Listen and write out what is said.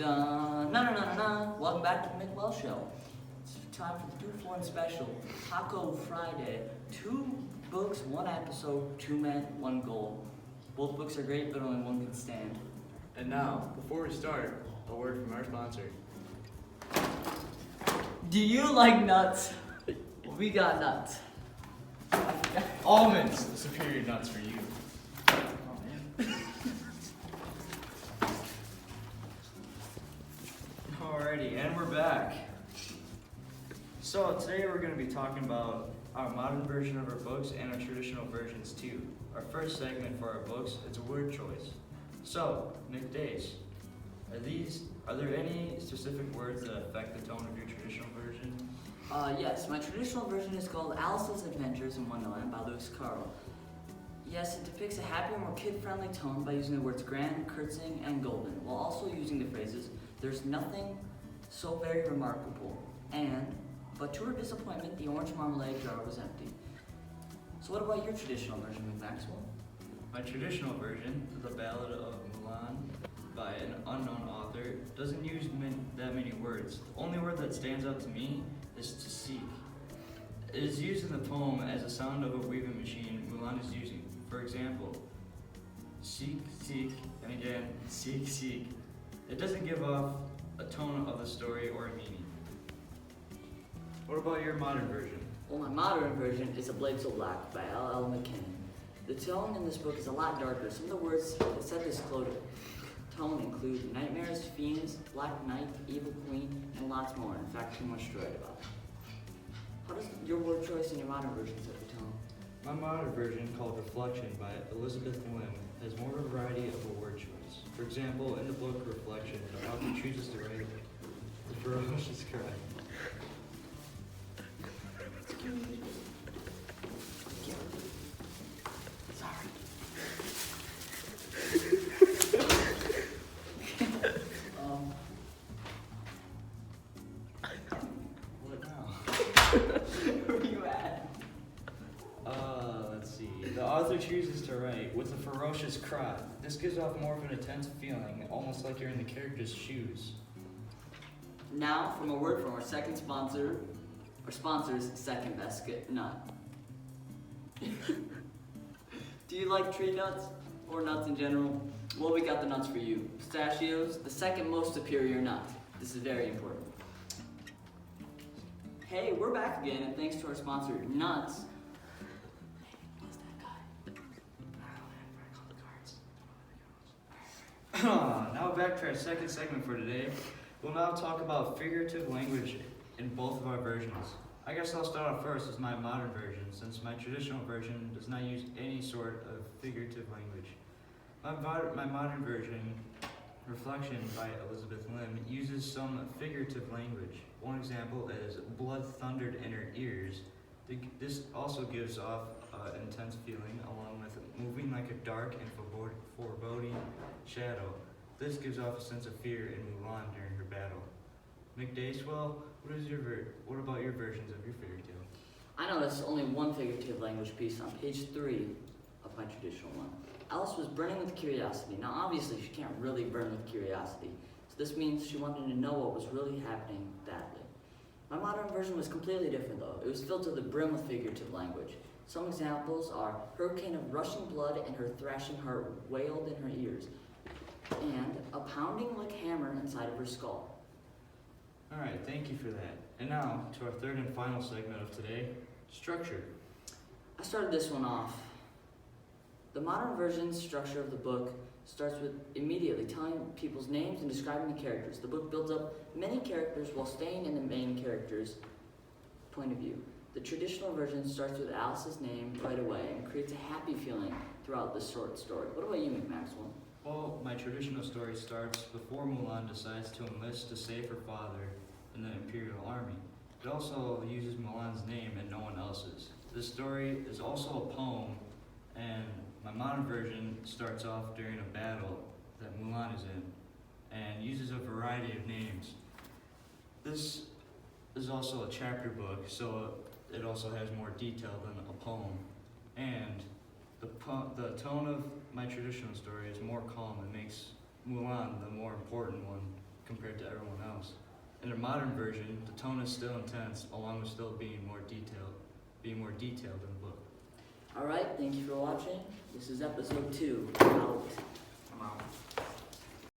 Dun, na na na na na. Welcome back to the Mick Wells Show. It's time for the 2 for 1 special, Taco Friday. 2 books, 1 episode, 2 men, 1 goal. Both books are great, but only one can stand. And now, before we start, a word from our sponsor. Do you like nuts? We got nuts. Almonds, the superior nuts for you. Alrighty, and we're back. So today we're going to be talking about our modern version of our books and our traditional versions too. Our first segment for our books is a word choice. So, Nick Dace, are there any specific words that affect the tone of your traditional version? Yes, my traditional version is called Alice's Adventures in Wonderland by Lewis Carroll. Yes, it depicts a happier, more kid-friendly tone by using the words grand, curtsying, and golden, while also using the phrases, there's nothing so very remarkable, and, but to her disappointment, the orange marmalade jar was empty. So what about your traditional version, Maxwell? My traditional version, The Ballad of Mulan, by an unknown author, doesn't use that many words. The only word that stands out to me is to seek. It is used in the poem as a sound of a weaving machine Mulan is using. For example, seek, seek, and again, seek, seek. It doesn't give off a tone of the story or a meaning. What about your modern version? Well, my modern version is A Blade So Black by L.L. McKinnon. The tone in this book is a lot darker. Some of the words that set this tone include nightmares, fiends, black knight, evil queen, and lots more. In fact, too much to write about. How does your word choice in your modern version set the tone? My modern version, called Reflection by Elizabeth Lim, has more variety of a word choice. For example, in the book Reflection, the author chooses to write the ferocious cry. What now? Where are you at? Let's see. The author chooses to write with a ferocious cry. This gives off more of an intense feeling, almost like you're in the character's shoes. Now, from a word from our second sponsor, our sponsor's second best nut. Do you like tree nuts or nuts in general? Well, we got the nuts for you. Pistachios, the second most superior nut. This is very important. Hey, we're back again, and thanks to our sponsor, Nuts. Hey, what's that guy? Now back to our second segment for today. We'll now talk about figurative language in both of our versions. I guess I'll start off first with my modern version, since my traditional version does not use any sort of figurative language. My modern version, Reflection by Elizabeth Lim, uses some figurative language. One example is blood thundered in her ears. This also gives off an intense feeling, along with moving like a dark and foreboding shadow. This gives off a sense of fear in Mulan during her battle. Nick Dacewell, what about your versions of your fairy tale? I noticed only one figurative language piece on page 3 of my traditional one. Alice was burning with curiosity. Now, obviously, she can't really burn with curiosity, so this means she wanted to know what was really happening badly. My modern version was completely different, though. It was filled to the brim with figurative language. Some examples are hurricane of rushing blood and her thrashing heart wailed in her ears, and a pounding like hammer inside of her skull. Alright, thank you for that. And now, to our third and final segment of today, structure. I started this one off. The modern version's structure of the book starts with immediately telling people's names and describing the characters. The book builds up many characters while staying in the main character's point of view. The traditional version starts with Alice's name right away and creates a happy feeling throughout the short story. What about you, McMaxwell? Well, my traditional story starts before Mulan decides to enlist to save her father in the Imperial Army. It also uses Mulan's name and no one else's. This story is also a poem, and my modern version starts off during a battle that Mulan is in, and uses a variety of names. This is also a chapter book, so it also has more detail than a poem. And the tone of my traditional story is more calm. It makes Mulan the more important one, compared to everyone else. In the modern version, the tone is still intense, along with still being more detailed in the book. Alright, thank you for watching. This is episode 2. Out. I'm out.